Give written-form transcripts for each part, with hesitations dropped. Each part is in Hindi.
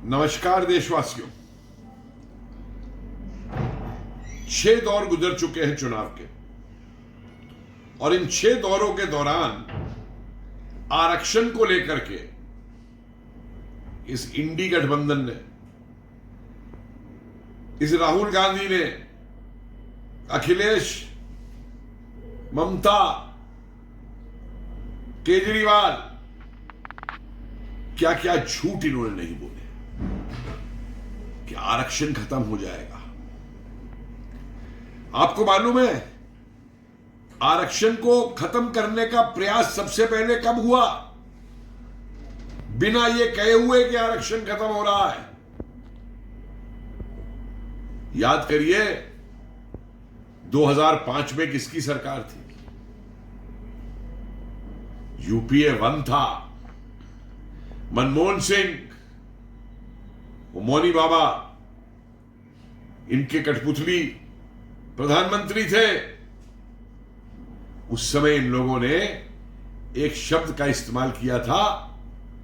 नमस्कार देशवासियों। 6 दौर गुजर चुके हैं चुनाव के, और इन 6 दौरों के दौरान आरक्षण को लेकर के इस इंडी गठबंधन ने, इस राहुल गांधी ने, अखिलेश, ममता, केजरीवाल, क्या क्या झूठ इन्होंने नहीं बोले कि आरक्षण खत्म हो जाएगा। आपको मालूम है आरक्षण को खत्म करने का प्रयास सबसे पहले कब हुआ? बिना ये कहे हुए कि आरक्षण खत्म हो रहा है। याद करिए 2005 में किसकी सरकार थी? यूपीए 1 था। मनमोहन सिंह, वो मौनी बाबा, इनके कठपुतली प्रधानमंत्री थे। उस समय इन लोगों ने एक शब्द का इस्तेमाल किया था,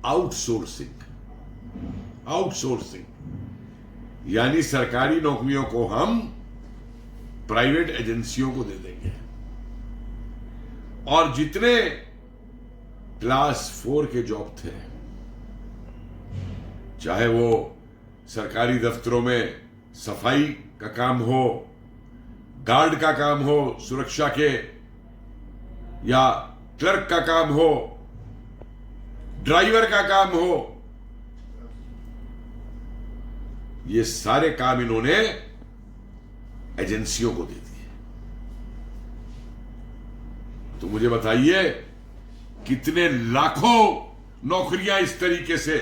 आउटसोर्सिंग। आउटसोर्सिंग यानी सरकारी नौकरियों को हम प्राइवेट एजेंसियों को दे देंगे, और जितने क्लास 4 के जॉब थे, चाहे वो सरकारी दफ्तरों में सफाई का काम हो, गार्ड का काम हो सुरक्षा के, या क्लर्क का काम हो, ड्राइवर का काम हो, ये सारे काम इन्होंने एजेंसियों को दे दिए। तो मुझे बताइए कितने लाखों नौकरियां इस तरीके से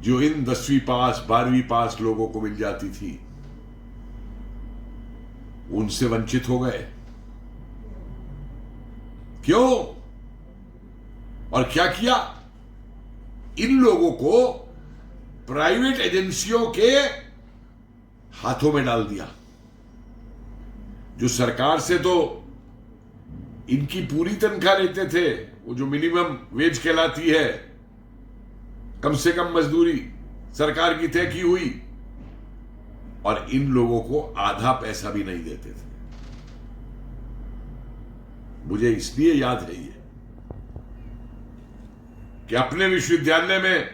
जो इन 10वीं पास 12वीं पास लोगों को मिल जाती थी, उनसे वंचित हो गए। क्यों और क्या किया? इन लोगों को प्राइवेट एजेंसियों के हाथों में डाल दिया, जो सरकार से तो इनकी पूरी तनख्वाह लेते थे, वो जो मिनिमम वेज कहलाती है, कम से कम मजदूरी सरकार की तय की हुई, और इन लोगों को आधा पैसा भी नहीं देते थे। मुझे इसलिए याद है ये कि अपने विश्वविद्यालय में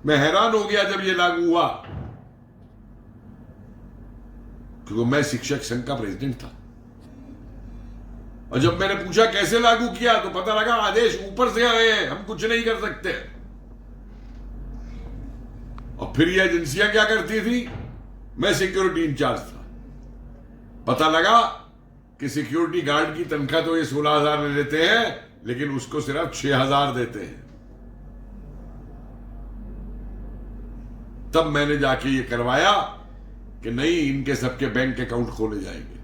मैं हैरान हो गया जब ये लागू हुआ, क्योंकि मैं शिक्षक संघ का प्रेसिडेंट था, और जब मैंने पूछा कैसे लागू किया तो पता लगा आदेश ऊपर से आए हैं, हम कुछ नहीं कर सकते। और फिर ये एजेंसियां क्या करती थी? मैं सिक्योरिटी इंचार्ज था, पता लगा कि सिक्योरिटी गार्ड की तनख्वाह तो ये 16,000 ले लेते हैं, लेकिन उसको सिर्फ 6,000 देते हैं। तब मैंने जाके ये करवाया कि नहीं, इनके सबके बैंक अकाउंट खोले जाएंगे,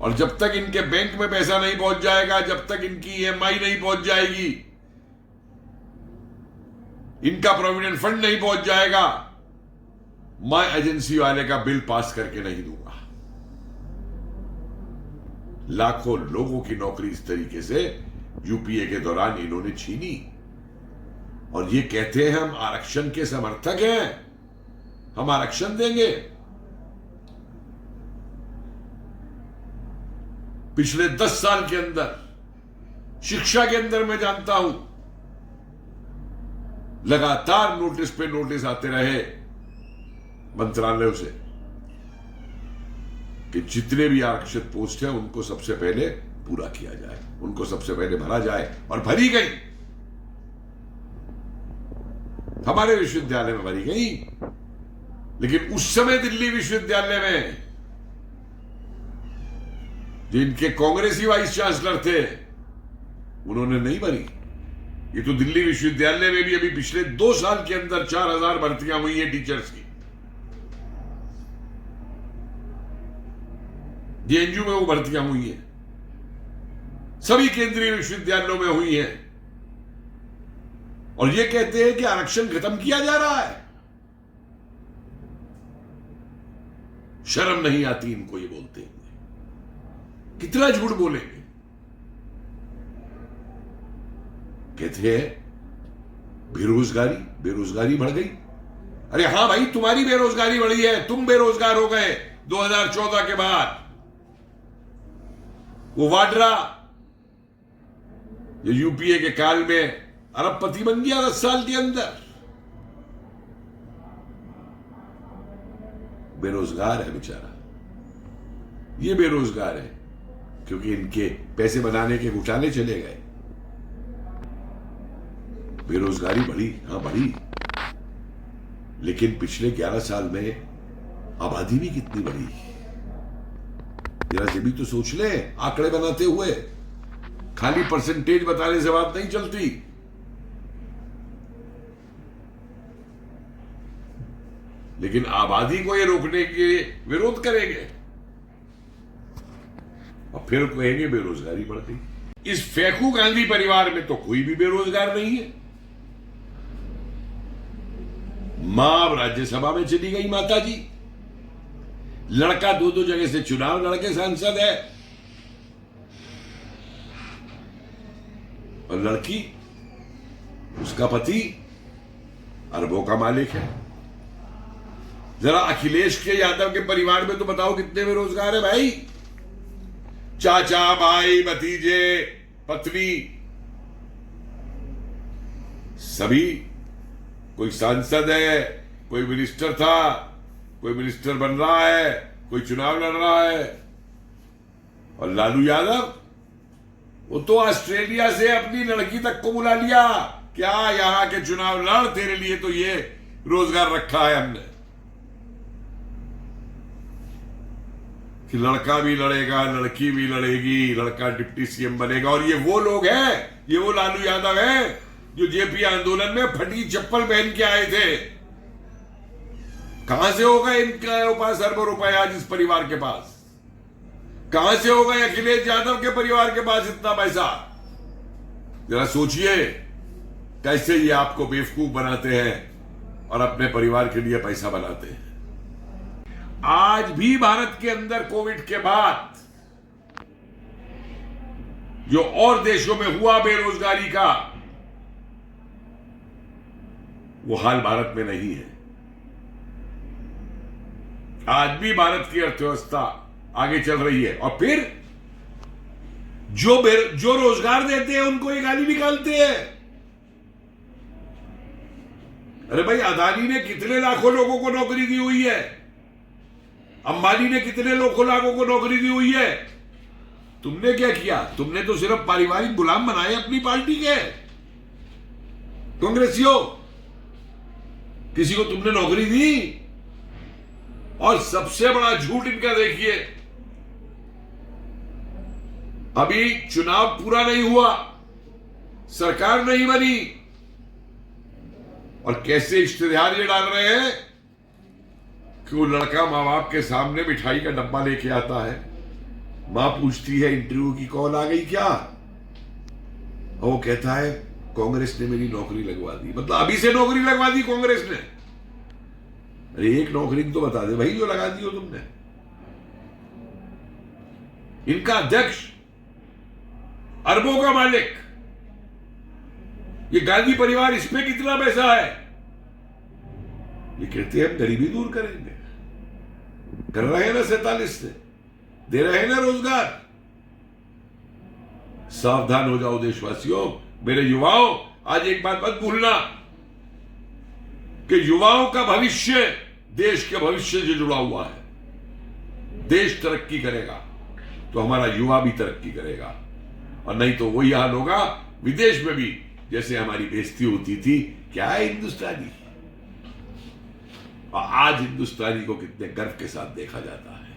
और जब तक इनके बैंक में पैसा नहीं पहुंच जाएगा, जब तक इनकी ईएमआई नहीं पहुंच जाएगी, इनका प्रोविडेंट फंड नहीं पहुंच जाएगा, मैं एजेंसी वाले का बिल पास करके नहीं दूंगा। लाखों लोगों की नौकरी इस तरीके से यूपीए के दौरान इन्होंने छीनी, और ये कहते हैं हम आरक्षण के समर्थक हैं, हम आरक्षण देंगे। पिछले 10 साल के अंदर शिक्षा के अंदर मैं जानता हूं लगातार नोटिस पे नोटिस आते रहे मंत्रालयों से कि जितने भी आरक्षित पोस्ट हैं उनको सबसे पहले पूरा किया जाए, उनको सबसे पहले भरा जाए, और भरी गई। हमारे विश्वविद्यालय में भरी गई, लेकिन उस समय दिल्ली विश्वविद्यालय में जो इनके कांग्रेसी वाइस चांसलर थे, उन्होंने नहीं भरी। ये तो दिल्ली विश्वविद्यालय में भी अभी पिछले 2 साल के अंदर 4,000 भर्तियां हुई हैं टीचर्स की। जेएनयू में वो भर्तियां हुई हैं, सभी केंद्रीय विश्वविद्यालयों में हुई हैं, और ये कहते हैं कि आरक्षण खत्म किया जा रहा है। शर्म नहीं आती इनको ये बोलते हैं? कितना झूठ बोलेंगे? कहते हैं बेरोजगारी बेरोजगारी बढ़ गई। अरे हां भाई, तुम्हारी बेरोजगारी बढ़ी है, तुम बेरोजगार हो गए 2014 के बाद। वो वाड्रा जो यूपीए के काल में अरबपति बन गया 10 साल के अंदर, बेरोजगार है बेचारा। ये बेरोजगार है क्योंकि इनके पैसे बनाने के घुटाले चले गए। बेरोजगारी बढ़ी, हां बढ़ी, लेकिन पिछले 11 साल में आबादी भी कितनी बढ़ी, जरा से भी तो सोच ले। आंकड़े बनाते हुए खाली परसेंटेज बताने से बात नहीं चलती। लेकिन आबादी को ये रोकने के विरोध करेंगे और फिर कहेंगे बेरोजगारी बढ़ गई। इस फेकू गांधी परिवार में तो कोई भी बेरोजगार नहीं है। मां अब राज्यसभा में चली गई, माता जी। लड़का 2-2 जगह से चुनाव लड़के सांसद है, और लड़की, उसका पति अरबों का मालिक है। जरा अखिलेश के यादव के परिवार में तो बताओ कितने बेरोजगार है भाई। चाचा, भाई, भतीजे, पत्नी, सभी कोई सांसद है, कोई मिनिस्टर था, कोई मिनिस्टर बन रहा है, कोई चुनाव लड़ रहा है। और लालू यादव, वो तो ऑस्ट्रेलिया से अपनी लड़की तक को बुला लिया, क्या यहां के चुनाव लड़, तेरे लिए तो ये रोजगार रखा है हमने कि लड़का भी लड़ेगा, लड़की भी लड़ेगी, लड़का डिप्टी सीएम बनेगा। और ये वो लोग हैं, ये वो लालू यादव हैं जो जेपी आंदोलन में फटी चप्पल पहन के आए थे। कहां से होगा इनके पास अरबों रुपए आज इस परिवार के पास? कहां से होगा अखिलेश यादव के परिवार के पास इतना पैसा? जरा सोचिए कैसे ये आपको बेवकूफ बनाते हैं और अपने परिवार के लिए पैसा बनाते हैं। आज भी भारत के अंदर कोविड के बाद जो और देशों में हुआ बेरोजगारी का, वो हाल भारत में नहीं है। आज भी भारत की अर्थव्यवस्था आगे चल रही है, और फिर जो रोजगार देते हैं उनको ये गाली निकालते हैं। अरे भाई, अदानी ने कितने लाखों लोगों को नौकरी दी हुई है, अंबानी ने कितने लाखों को नौकरी दी हुई है। तुमने क्या किया? तुमने तो सिर्फ पारिवारिक गुलाम बनाए अपनी पार्टी के कांग्रेसियों। किसी को तुमने नौकरी दी? और सबसे बड़ा झूठ इनका देखिए, अभी चुनाव पूरा नहीं हुआ, सरकार नहीं बनी, और कैसे इश्तेहार ये डाल रहे हैं कि वो लड़का मां बाप के सामने मिठाई का डब्बा लेके आता है, मां पूछती है इंटरव्यू की कॉल आ गई क्या, और वो कहता है कांग्रेस ने मेरी नौकरी लगवा दी। मतलब अभी से नौकरी लगवा दी कांग्रेस ने? अरे एक नौकरी तो बता दे भाई जो लगा दी हो तुमने। इनका अध्यक्ष अरबों का मालिक, ये गांधी परिवार, इसमें कितना पैसा है? ये कहते हैं हम गरीबी दूर करेंगे, कर रहे हैं ना 47 से, दे रहे हैं ना रोजगार। सावधान हो जाओ देशवासियों, मेरे युवाओं। आज एक बात मत भूलना कि युवाओं का भविष्य देश के भविष्य से जुड़ा हुआ है। देश तरक्की करेगा तो हमारा युवा भी तरक्की करेगा, और नहीं तो वही हाल होगा विदेश में भी, जैसे हमारी बेइज्जती होती थी, क्या है हिंदुस्तानी, और आज हिंदुस्तानी को कितने गर्व के साथ देखा जाता है।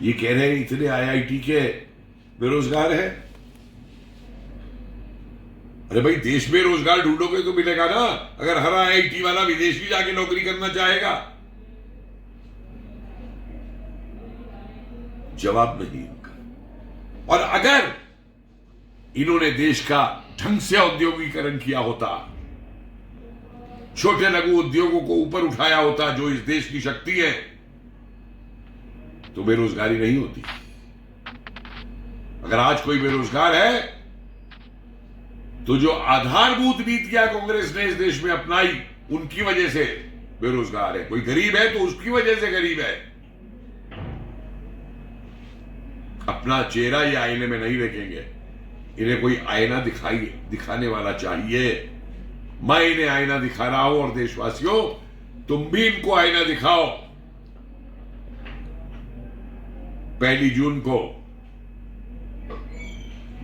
ये कह रहे हैं इतने आईआईटी के बेरोजगार हैं। अरे भाई, देश में रोजगार ढूंढोगे तो मिलेगा ना, अगर हर आईआईटी वाला विदेश भी जाके नौकरी करना चाहेगा। जवाब नहीं इनका। और अगर इन्होंने देश का ढंग से औद्योगिकरण किया होता, छोटे लघु उद्योगों को ऊपर उठाया होता, जो इस देश की शक्ति है, तो बेरोजगारी नहीं होती। अगर आज कोई बेरोजगार है तो जो आधारभूत नीतियां कांग्रेस ने इस देश में अपनाई, उनकी वजह से बेरोजगार है। कोई गरीब है तो उसकी वजह से गरीब है। अपना चेहरा ये आईने में नहीं देखेंगे, इन्हें कोई आईना दिखाने वाला चाहिए। मैं इन्हें आईना दिखा रहा हूं, और देशवासियों तुम भी इनको आईना दिखाओ। 1 जून को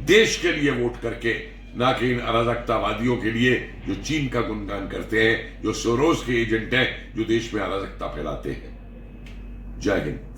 देश के लिए वोट करके, ना कि इन अराजकतावादियों के लिए जो चीन का गुणगान करते हैं, जो सोरोस के एजेंट हैं, जो देश में अराजकता फैलाते हैं। जय हिंद।